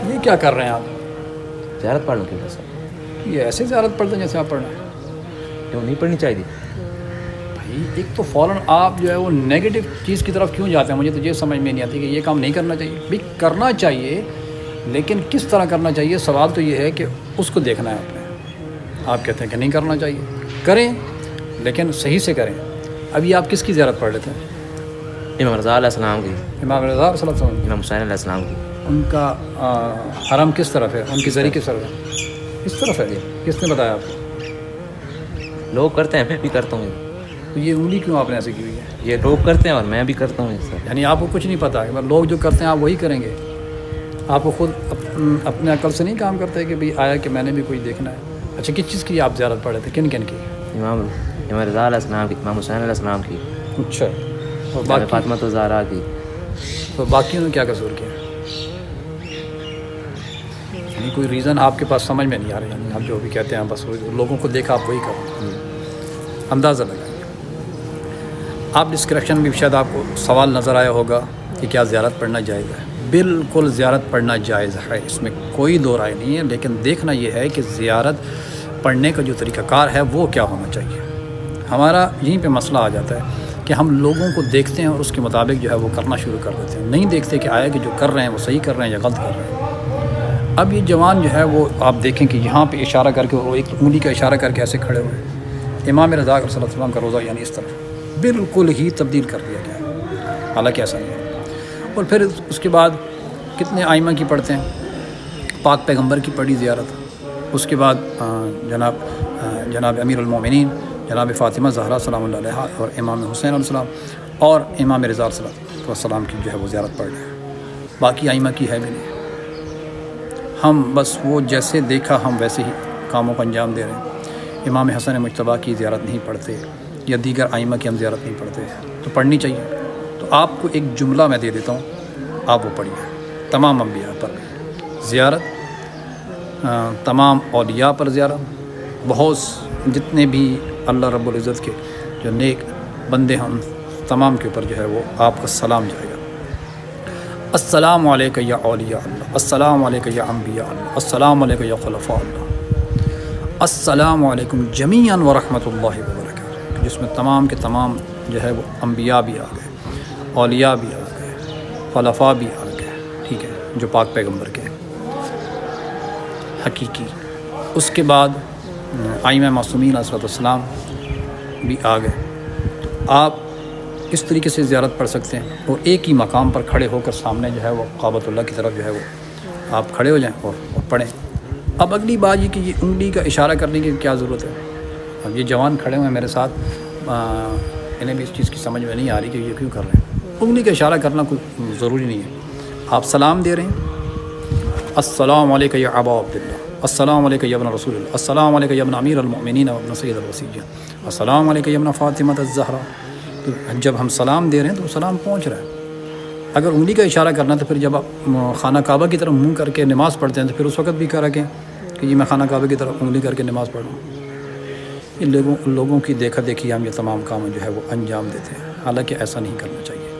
یہ کیا کر رہے ہیں آپ؟ زیارت پڑھ لوں کیوں سر؟ یہ ایسے زیارت پڑھتے ہیں جیسے آپ پڑھ رہے ہیں؟ کیوں نہیں پڑھنی چاہیے؟ بھائی ایک تو فوراً آپ جو ہے وہ نیگیٹو چیز کی طرف کیوں جاتے ہیں؟ مجھے تو یہ سمجھ میں نہیں آتی کہ یہ کام نہیں کرنا چاہیے. بھائی کرنا چاہیے لیکن کس طرح کرنا چاہیے. سوال تو یہ ہے کہ اس کو دیکھنا ہے آپ نے. آپ کہتے ہیں کہ نہیں کرنا چاہیے، کریں لیکن صحیح سے کریں. ابھی آپ کس کی زیارت پڑھ لیتے ہیں؟ امام رضا علیہ السلام کی، امام رضا صلی اللہ علیہ وسلم. امام حسین علیہ السلام کی. ان کا حرم کس طرف ہے؟ ان کی زری کس طرف ہے؟ کس طرف ہے؟ کس نے بتایا آپ کو؟ لوگ کرتے ہیں، میں بھی کرتا ہوں. تو یہ انگلی کیوں آپ نے ایسے کی ہوئی ہے؟ یہ لوگ کرتے ہیں اور میں بھی کرتا ہوں سر. یعنی آپ کو کچھ نہیں پتہ کہ لوگ جو کرتے ہیں آپ وہی کریں گے. آپ کو خود اپنے عقل سے نہیں کام کرتے کہ بھئی آیا کہ میں نے بھی کوئی دیکھنا ہے. اچھا کس چیز کی آپ زیارت پڑھ رہے تھے؟ کن کن کی؟ امام رضا علیہ السلام کی، امام حسین علیہ السلام کی. اچھا اور باقی فاطمہ الزہرا کی. تو باقیوں نے کیا قصور کیا؟ یعنی کوئی ریزن آپ کے پاس سمجھ میں نہیں آ رہا. یعنی آپ جو بھی کہتے ہیں بس لوگوں کو دیکھا آپ وہی کرو. اندازہ لگائیں. آپ ڈسکرپشن میں بھی شاید آپ کو سوال نظر آیا ہوگا کہ کیا زیارت پڑھنا جائز ہے. بالکل زیارت پڑھنا جائز ہے، اس میں کوئی دو رائے نہیں ہے. لیکن دیکھنا یہ ہے کہ زیارت پڑھنے کا جو طریقہ کار ہے وہ کیا ہونا چاہیے. ہمارا یہیں پہ مسئلہ آ جاتا ہے کہ ہم لوگوں کو دیکھتے ہیں اور اس کے مطابق جو ہے وہ کرنا شروع کر دیتے ہیں. نہیں دیکھتے کہ آیا کہ جو کر رہے ہیں وہ صحیح کر رہے ہیں یا غلط کر رہے ہیں. اب یہ جوان جو ہے وہ آپ دیکھیں کہ یہاں پہ اشارہ کر کے وہ ایک انگلی کا اشارہ کر کے ایسے کھڑے ہوئے ہیں. امام رضا صلی اللہ علیہ وسلم کا روزہ یعنی اس طرف بالکل ہی تبدیل کر دیا گیا ہے، حالانکہ ایسا نہیں ہے. اور پھر اس کے بعد کتنے آئمہ کی پڑھتے ہیں، پاک پیغمبر کی پڑھی زیارت. اس کے بعد جناب امیر المومنین جناب فاطمہ زہرا سلام اللہ علیہا اور امام حسین علیہ السلام اور امام رضا صلی اللہ علیہ وسلم کی جو ہے وہ زیارت پڑھ رہے ہیں. باقی آئمہ کی ہے بھی نہیں. ہم بس وہ جیسے دیکھا ہم ویسے ہی کاموں کو انجام دے رہے ہیں. امام حسن مجتبیٰ کی زیارت نہیں پڑھتے یا دیگر آئمہ کی ہم زیارت نہیں پڑھتے. تو پڑھنی چاہیے. تو آپ کو ایک جملہ میں دے دیتا ہوں، آپ وہ پڑھیے. تمام انبیاء پر زیارت، تمام اولیاء پر زیارت، بہت جتنے بھی اللہ رب العزت کے جو نیک بندے ہیں تمام کے اوپر جو ہے وہ آپ کا سلام جائے گا. السلام علیکہ یا اولیاء اللہ، السلام علیکہ یا انبیاء اللہ، السلام علیکہ یا خلفاء اللہ، السلام علیکم جمیعاً ورحمۃ اللہ وبرکاتہ. جس میں تمام کے تمام جو ہے وہ انبیاء بھی آ گئے، اولیاء بھی آ گئے، خلفاء بھی آ گئے. ٹھیک ہے، جو پاک پیغمبر کے حقیقی. اس کے بعد آئمہ معصومین علیہ السلام بھی آ گئے. تو آپ اس طریقے سے زیارت پڑھ سکتے ہیں اور ایک ہی مقام پر کھڑے ہو کر سامنے جو ہے وہ کعبۃ اللہ کی طرف جو ہے وہ آپ کھڑے ہو جائیں اور پڑھیں. اب اگلی بات یہ کہ یہ انگلی کا اشارہ کرنے کی کیا ضرورت ہے. اب یہ جوان کھڑے ہوئے ہیں میرے ساتھ، انہیں بھی اس چیز کی سمجھ میں نہیں آ رہی کہ یہ کیوں کر رہے ہیں. انگلی کا اشارہ کرنا کوئی ضروری نہیں ہے. آپ سلام دے رہے ہیں، السلام علیکم یا ابا عبداللہ، السلام علیکم یا ابن رسول اللہ، السلام علیکم یا ابن امیر المؤمنین و ابن سید الوصیین، السلام علیکم یا ابن فاطمہ الزہرا. تو جب ہم سلام دے رہے ہیں تو سلام پہنچ رہا ہے. اگر انگلی کا اشارہ کرنا تو پھر جب آپ خانہ کعبہ کی طرف منہ کر کے نماز پڑھتے ہیں تو پھر اس وقت بھی کہہ رکھیں کہ یہ میں خانہ کعبہ کی طرف انگلی کر کے نماز پڑھ رہا ہوں. یہ لوگوں کی دیکھا دیکھی ہم یہ تمام کام جو ہے وہ انجام دیتے ہیں، حالانکہ ایسا نہیں کرنا چاہیے.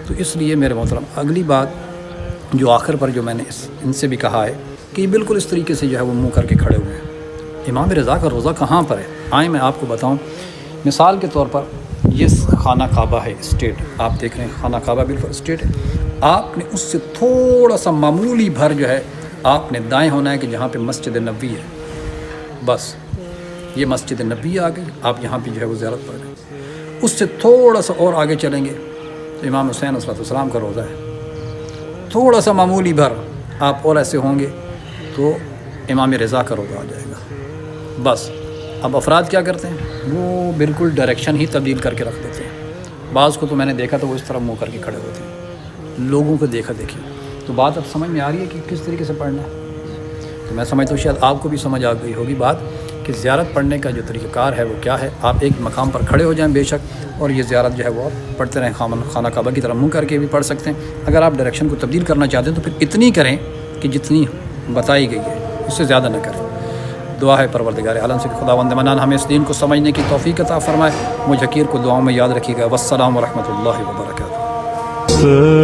تو اس لیے میرے محترم اگلی بات جو آخر پر جو میں نے ان سے بھی کہا ہے کہ یہ بالکل اس طریقے سے جو ہے وہ منہ کر کے کھڑے ہوئے ہیں. امام رضا کا روزہ کہاں پر ہے؟ آئیں میں آپ کو بتاؤں. مثال کے طور پر یہ خانہ کعبہ ہے، اسٹیٹ آپ دیکھ رہے ہیں، خانہ کعبہ بالکل اسٹیٹ ہے. آپ نے اس سے تھوڑا سا معمولی بھر جو ہے آپ نے دائیں ہونا ہے کہ جہاں پہ مسجد نبوی ہے. بس یہ مسجد نبوی آ گئی، آپ یہاں پہ جو ہے وہ زیارت پڑھ رہے ہیں. اس سے تھوڑا سا اور آگے چلیں گے تو امام حسین علیہ السلام کا روزہ ہے. تھوڑا سا معمولی بھر آپ اور ایسے ہوں گے تو امام رضا کا روزہ آ جائے گا. بس اب افراد کیا کرتے ہیں، وہ بالکل ڈائریکشن ہی تبدیل کر کے رکھ دیتے ہیں. بعض کو تو میں نے دیکھا تو وہ اس طرح منہ کر کے کھڑے ہوتے ہیں، لوگوں کو دیکھا دیکھی. تو بات اب سمجھ میں آ رہی ہے کہ کس طریقے سے پڑھنا ہے. تو میں سمجھتا ہوں شاید آپ کو بھی سمجھ آ گئی ہوگی بات کہ زیارت پڑھنے کا جو طریقہ کار ہے وہ کیا ہے. آپ ایک مقام پر کھڑے ہو جائیں بے شک، اور یہ زیارت جو ہے وہ آپ پڑھتے رہیں. خانہ کعبہ کی طرف منہ کر کے بھی پڑھ سکتے ہیں. اگر آپ ڈائریکشن کو تبدیل کرنا چاہتے ہیں تو پھر اتنی کریں کہ جتنی بتائی گئی ہے، اس سے زیادہ نہ کریں. دعا ہے پروردگار عالم سے کہ خداوند منان ہمیں اس دین کو سمجھنے کی توفیق عطا فرمائے. مجھ حقیر کو دعاؤں میں یاد رکھیے گا. والسلام ورحمۃ اللہ وبرکاتہ.